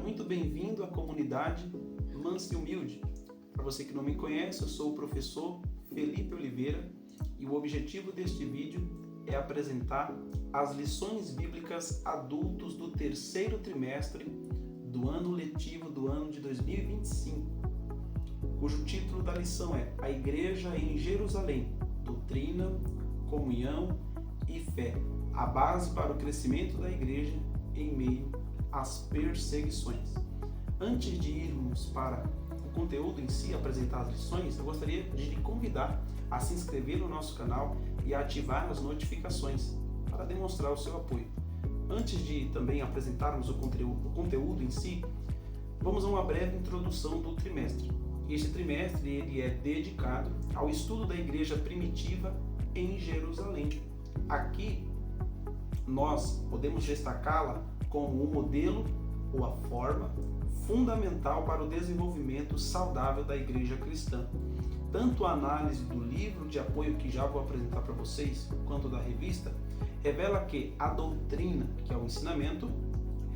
muito bem-vindo à comunidade Manso e Humilde. Para você que não me conhece, eu sou o professor Felipe Oliveira e o objetivo deste vídeo é apresentar as lições bíblicas adultos do terceiro trimestre do ano letivo do ano de 2025, cujo título da lição é A Igreja em Jerusalém, Doutrina, Comunhão e Fé, a base para o crescimento da igreja em meio às perseguições. Antes de irmos para o conteúdo em si, apresentar as lições, eu gostaria de lhe convidar a se inscrever no nosso canal e a ativar as notificações para demonstrar o seu apoio. Antes de também apresentarmos o conteúdo em si, vamos a uma breve introdução do trimestre. Este trimestre ele é dedicado ao estudo da igreja primitiva em Jerusalém. Aqui nós podemos destacá-la como o modelo ou a forma fundamental para o desenvolvimento saudável da igreja cristã. Tanto a análise do livro de apoio que já vou apresentar para vocês, quanto da revista, revela que a doutrina, que é o ensinamento,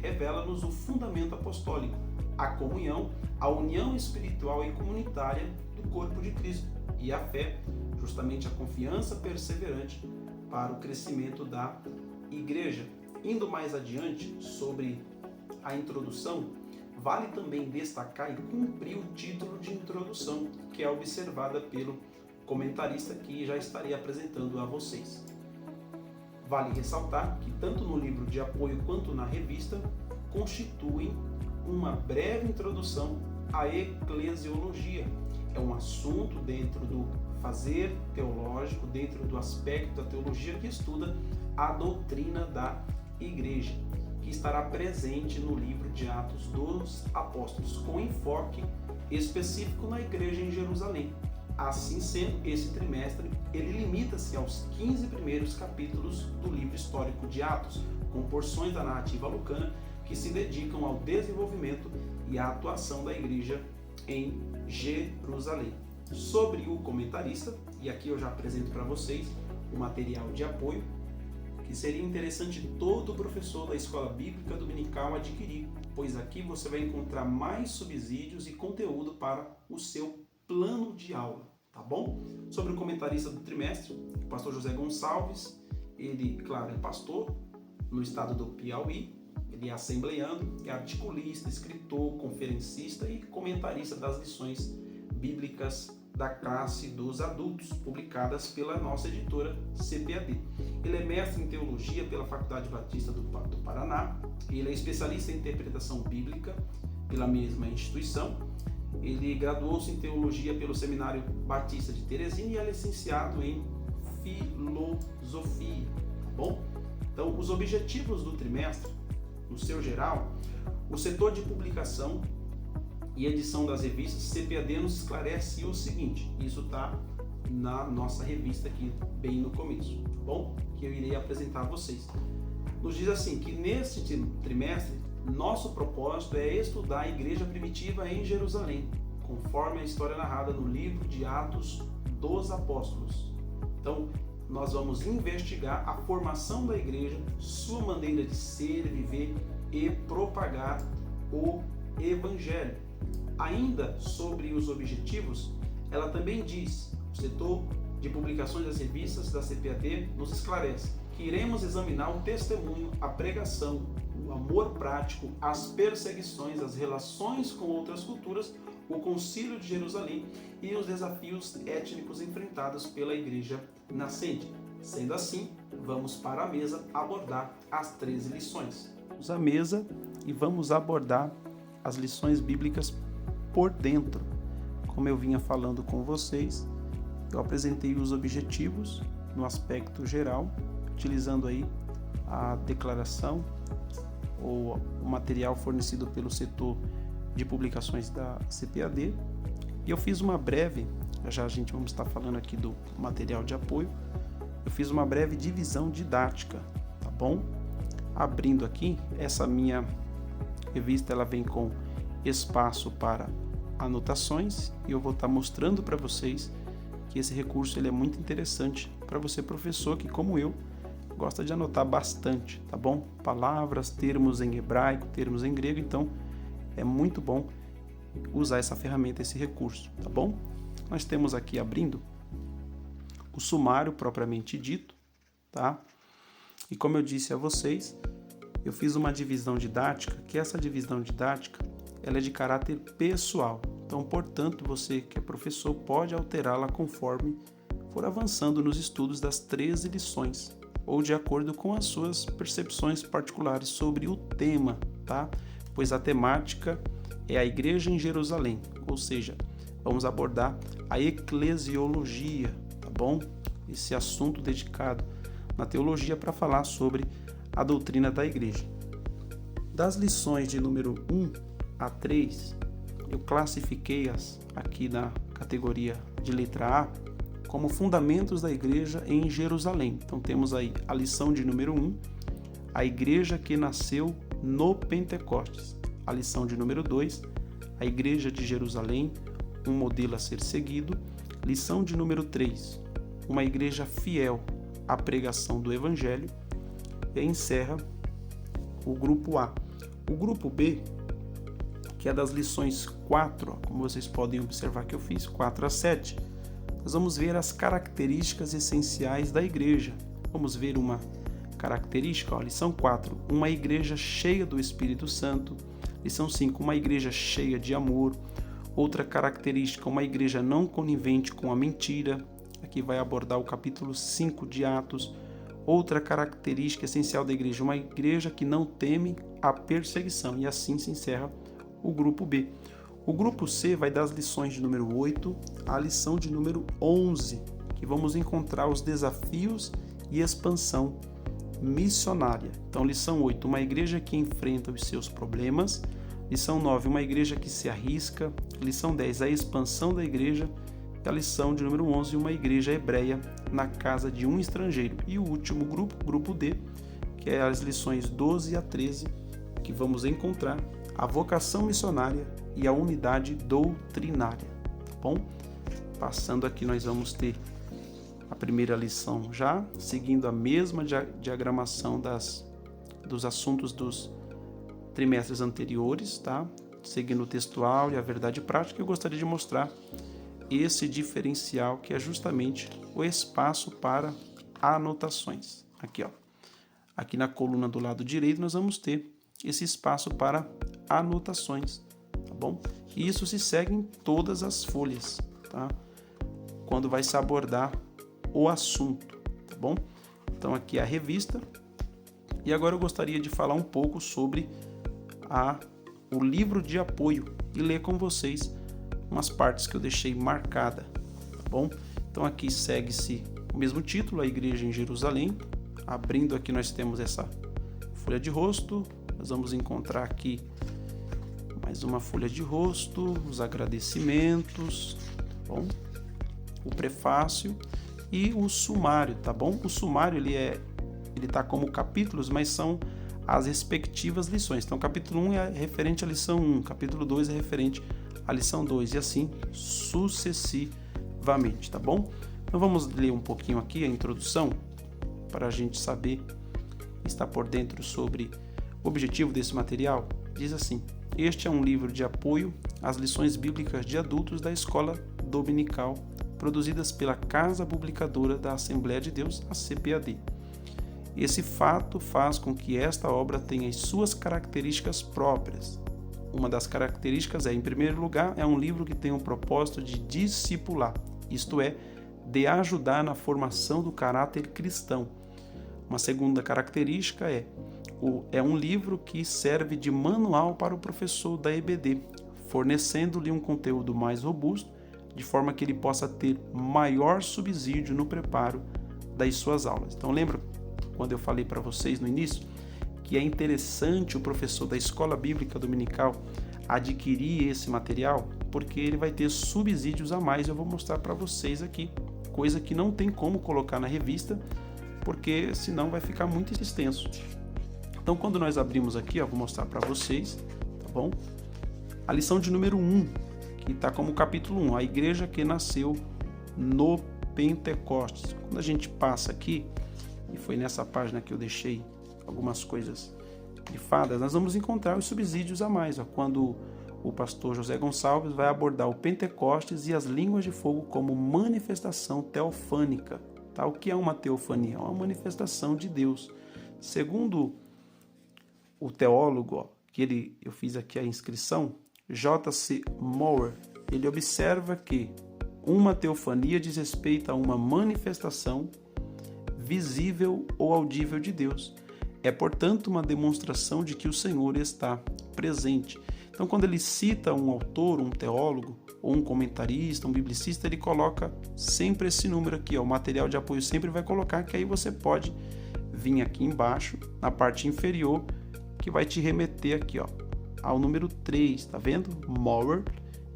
revela-nos o fundamento apostólico, a comunhão, a união espiritual e comunitária do corpo de Cristo, e a fé, justamente a confiança perseverante para o crescimento da igreja. Indo mais adiante sobre a introdução, vale também destacar e cumprir o título de introdução, que é observada pelo comentarista que já estarei apresentando a vocês. Vale ressaltar que tanto no livro de apoio quanto na revista constituem uma breve introdução à eclesiologia. É um assunto dentro do fazer teológico, dentro do aspecto da teologia que estuda a doutrina da igreja, que estará presente no livro de Atos dos Apóstolos, com enfoque específico na igreja em Jerusalém. Assim sendo, esse trimestre ele limita-se aos 15 primeiros capítulos do livro histórico de Atos, com porções da narrativa lucana que se dedicam ao desenvolvimento e à atuação da igreja em Jerusalém. Sobre o comentarista, e aqui eu já apresento para vocês o material de apoio, que seria interessante todo professor da Escola Bíblica Dominical adquirir, pois aqui você vai encontrar mais subsídios e conteúdo para o seu plano de aula, tá bom? Sobre o comentarista do trimestre, o pastor José Gonçalves, ele, claro, é pastor no estado do Piauí, ele é assembleano, é articulista, escritor, conferencista e comentarista das lições bíblicas da classe dos adultos, publicadas pela nossa editora CPAD. Ele é mestre em teologia pela Faculdade Batista do Paraná, ele é especialista em interpretação bíblica pela mesma instituição, ele graduou-se em teologia pelo Seminário Batista de Teresina e é licenciado em filosofia, tá bom? Então, os objetivos do trimestre, no seu geral, o setor de publicação e edição das revistas CPAD nos esclarece o seguinte, isso está na nossa revista aqui bem no começo, tá bom? Que eu irei apresentar a vocês. Nos diz assim, que neste trimestre, nosso propósito é estudar a igreja primitiva em Jerusalém, conforme a história narrada no livro de Atos dos Apóstolos. Então, nós vamos investigar a formação da igreja, sua maneira de ser, viver e propagar o evangelho. Ainda sobre os objetivos, ela também diz, o setor de publicações das revistas da CPAD nos esclarece que iremos examinar o testemunho, a pregação, o amor prático, as perseguições, as relações com outras culturas, o Concílio de Jerusalém e os desafios étnicos enfrentados pela igreja nascente. Sendo assim, vamos para a mesa abordar as 13 lições. Vamos à mesa e vamos abordar as lições bíblicas por dentro. Como eu vinha falando com vocês, eu apresentei os objetivos no aspecto geral, utilizando aí a declaração ou o material fornecido pelo setor de publicações da CPAD. E eu fiz uma breve, já a gente vamos estar falando aqui do material de apoio, eu fiz uma breve divisão didática, tá bom? Abrindo aqui, essa minha revista, ela vem com espaço para anotações e eu vou estar mostrando para vocês que esse recurso ele é muito interessante para você, professor, que como eu, gosta de anotar bastante, tá bom? Palavras, termos em hebraico, termos em grego, então é muito bom usar essa ferramenta, esse recurso, tá bom? Nós temos aqui abrindo o sumário propriamente dito, tá? E como eu disse a vocês, eu fiz uma divisão didática, que essa divisão didática, ela é de caráter pessoal. Então, portanto, você que é professor pode alterá-la conforme for avançando nos estudos das 13 lições, ou de acordo com as suas percepções particulares sobre o tema, tá? Pois a temática é a Igreja em Jerusalém, ou seja, vamos abordar a eclesiologia, tá bom? Esse assunto dedicado na teologia para falar sobre a doutrina da igreja. Das lições de número 1 a 3, eu classifiquei-as aqui na categoria de letra A como fundamentos da igreja em Jerusalém. Então temos aí a lição de número 1, a igreja que nasceu no Pentecostes. A lição de número 2, a igreja de Jerusalém, um modelo a ser seguido. Lição de número 3, uma igreja fiel à pregação do Evangelho. E encerra o grupo A. O grupo B, que é das lições 4, como vocês podem observar que eu fiz, 4 a 7, nós vamos ver as características essenciais da igreja. Vamos ver uma característica, lição 4, uma igreja cheia do Espírito Santo. Lição 5, uma igreja cheia de amor. Outra característica, uma igreja não conivente com a mentira. Aqui vai abordar o capítulo 5 de Atos. Outra característica essencial da igreja, uma igreja que não teme a perseguição. E assim se encerra o grupo B. O grupo C vai das lições de número 8 à lição de número 11, que vamos encontrar os desafios e expansão missionária. Então, lição 8, uma igreja que enfrenta os seus problemas. Lição 9, uma igreja que se arrisca. Lição 10, a expansão da igreja. E a lição de número 11, uma igreja hebreia na casa de um estrangeiro. E o último grupo, grupo D, que é as lições 12 a 13, que vamos encontrar a vocação missionária e a unidade doutrinária. Tá bom? Passando aqui, nós vamos ter a primeira lição já, seguindo a mesma diagramação dos assuntos dos trimestres anteriores, tá? Seguindo o textual e a verdade prática, eu gostaria de mostrar esse diferencial que é justamente o espaço para anotações. Aqui, ó. Aqui na coluna do lado direito nós vamos ter esse espaço para anotações, tá bom? E isso se segue em todas as folhas, tá? Quando vai se abordar o assunto, tá bom? Então aqui é a revista. E agora eu gostaria de falar um pouco sobre o livro de apoio e ler com vocês umas partes que eu deixei marcada, tá bom? Então aqui segue-se o mesmo título, a Igreja em Jerusalém. Abrindo aqui nós temos essa folha de rosto. Nós vamos encontrar aqui mais uma folha de rosto, os agradecimentos, tá bom? O prefácio e o sumário, tá bom? O sumário ele tá como capítulos, mas são as respectivas lições. Então, capítulo 1 é referente à lição 1, capítulo 2 é referente à lição 2 e assim sucessivamente, tá bom? Então, vamos ler um pouquinho aqui a introdução para a gente saber, estar por dentro sobre o objetivo desse material. Diz assim: este é um livro de apoio às lições bíblicas de adultos da escola dominical, produzidas pela Casa Publicadora da Assembleia de Deus, a CPAD. Esse fato faz com que esta obra tenha as suas características próprias. Uma das características é, em primeiro lugar, é um livro que tem o propósito de discipular, isto é, de ajudar na formação do caráter cristão. Uma segunda característica é um livro que serve de manual para o professor da EBD, fornecendo-lhe um conteúdo mais robusto, de forma que ele possa ter maior subsídio no preparo das suas aulas. Então, lembra quando eu falei para vocês no início que é interessante o professor da escola bíblica dominical adquirir esse material, porque ele vai ter subsídios a mais. Eu vou mostrar para vocês aqui, coisa que não tem como colocar na revista, porque senão vai ficar muito extenso. Então, quando nós abrimos aqui, vou mostrar para vocês, tá bom? A lição de número 1, que está como capítulo 1, a igreja que nasceu no Pentecostes. Quando a gente passa aqui, e foi nessa página que eu deixei algumas coisas grifadas, nós vamos encontrar os subsídios a mais, ó, quando o pastor José Gonçalves vai abordar o Pentecostes e as línguas de fogo como manifestação teofânica. Tá? O que é uma teofania? É uma manifestação de Deus. Segundo o teólogo, ó, eu fiz aqui a inscrição, J.C. Moore, ele observa que uma teofania diz respeito a uma manifestação visível ou audível de Deus. É, portanto, uma demonstração de que o Senhor está presente. Então, quando ele cita um autor, um teólogo, ou um comentarista, um biblicista, ele coloca sempre esse número aqui, ó, o material de apoio sempre vai colocar, que aí você pode vir aqui embaixo, na parte inferior, que vai te remeter aqui, ó, ao número 3, tá vendo? Mower.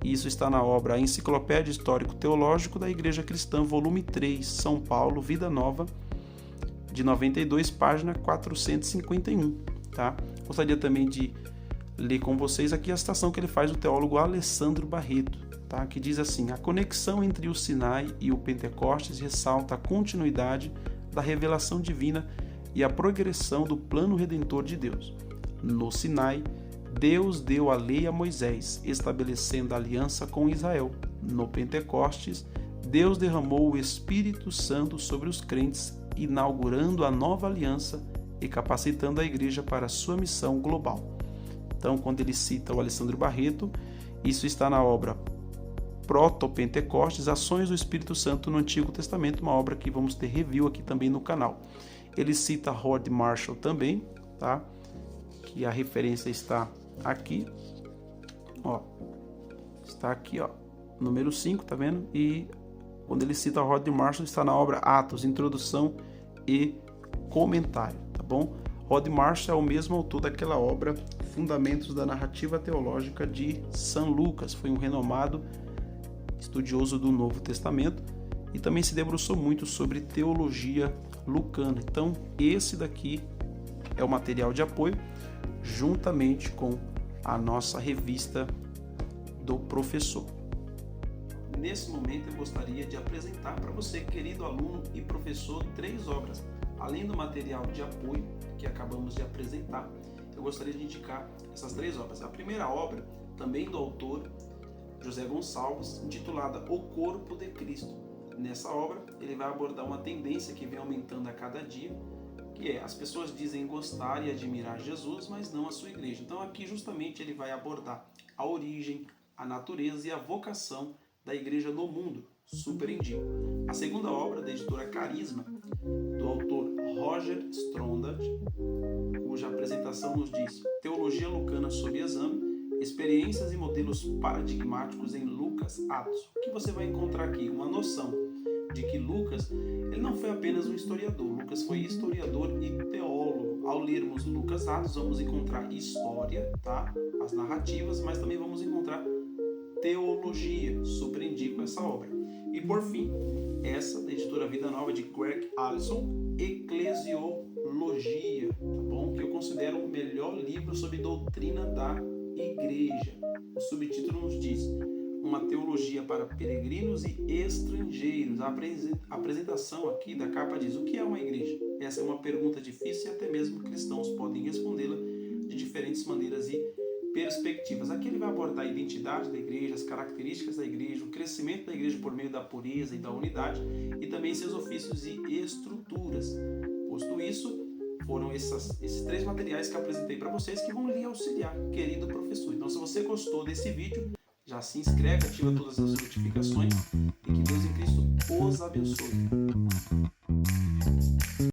Isso está na obra Enciclopédia Histórico-Teológico da Igreja Cristã, volume 3, São Paulo, Vida Nova, de 92, página 451, tá? Gostaria também de ler com vocês aqui a citação que ele faz do teólogo Alessandro Barreto, tá? Que diz assim: a conexão entre o Sinai e o Pentecostes ressalta a continuidade da revelação divina e a progressão do plano redentor de Deus. No Sinai, Deus deu a lei a Moisés, estabelecendo a aliança com Israel. No Pentecostes, Deus derramou o Espírito Santo sobre os crentes, inaugurando a nova aliança e capacitando a igreja para a sua missão global. Então, quando ele cita o Alessandro Barreto, isso está na obra Proto-Pentecostes, Ações do Espírito Santo no Antigo Testamento, uma obra que vamos ter review aqui também no canal. Ele cita Rod Marshall também, tá? Que a referência está aqui, ó, está aqui, ó, número 5, tá vendo? E quando ele cita Rod Marshall, está na obra Atos, Introdução e Comentário, tá bom? Rod Marshall é o mesmo autor daquela obra Fundamentos da Narrativa Teológica de São Lucas, foi um renomado estudioso do Novo Testamento e também se debruçou muito sobre teologia lucana. Então, esse daqui é o material de apoio, juntamente com a nossa revista do professor. Nesse momento eu gostaria de apresentar para você, querido aluno e professor, 3 obras. Além do material de apoio que acabamos de apresentar, eu gostaria de indicar essas 3 obras. A primeira obra, também do autor José Gonçalves, intitulada O Corpo de Cristo. Nessa obra, ele vai abordar uma tendência que vem aumentando a cada dia, que é, as pessoas dizem gostar e admirar Jesus, mas não a sua igreja. Então aqui justamente ele vai abordar a origem, a natureza e a vocação da igreja no mundo. Super indico. A segunda obra, da editora Carisma, do autor Roger Stronda, cuja apresentação nos diz Teologia Lucana sob exame, experiências e modelos paradigmáticos em Lucas Atos. O que você vai encontrar aqui? Uma noção de que Lucas, ele não foi apenas um historiador, Lucas foi historiador e teólogo. Ao lermos Lucas Atos, vamos encontrar história, tá? As narrativas, mas também vamos encontrar teologia. Super indico essa obra. E por fim, essa da editora Vida Nova de Greg Allison, Eclesiologia, tá bom? Que eu considero o melhor livro sobre doutrina da igreja. O subtítulo nos diz uma teologia para peregrinos e estrangeiros. A apresentação aqui da capa diz: o que é uma igreja? Essa é uma pergunta difícil e até mesmo cristãos podem respondê-la de diferentes maneiras e perspectivas. Aqui ele vai abordar a identidade da igreja, as características da igreja, o crescimento da igreja por meio da pureza e da unidade e também seus ofícios e estruturas. Posto isso, foram esses 3 materiais que eu apresentei para vocês que vão lhe auxiliar, querido professor. Então, se você gostou desse vídeo, já se inscreve, ativa todas as notificações e que Deus em Cristo os abençoe.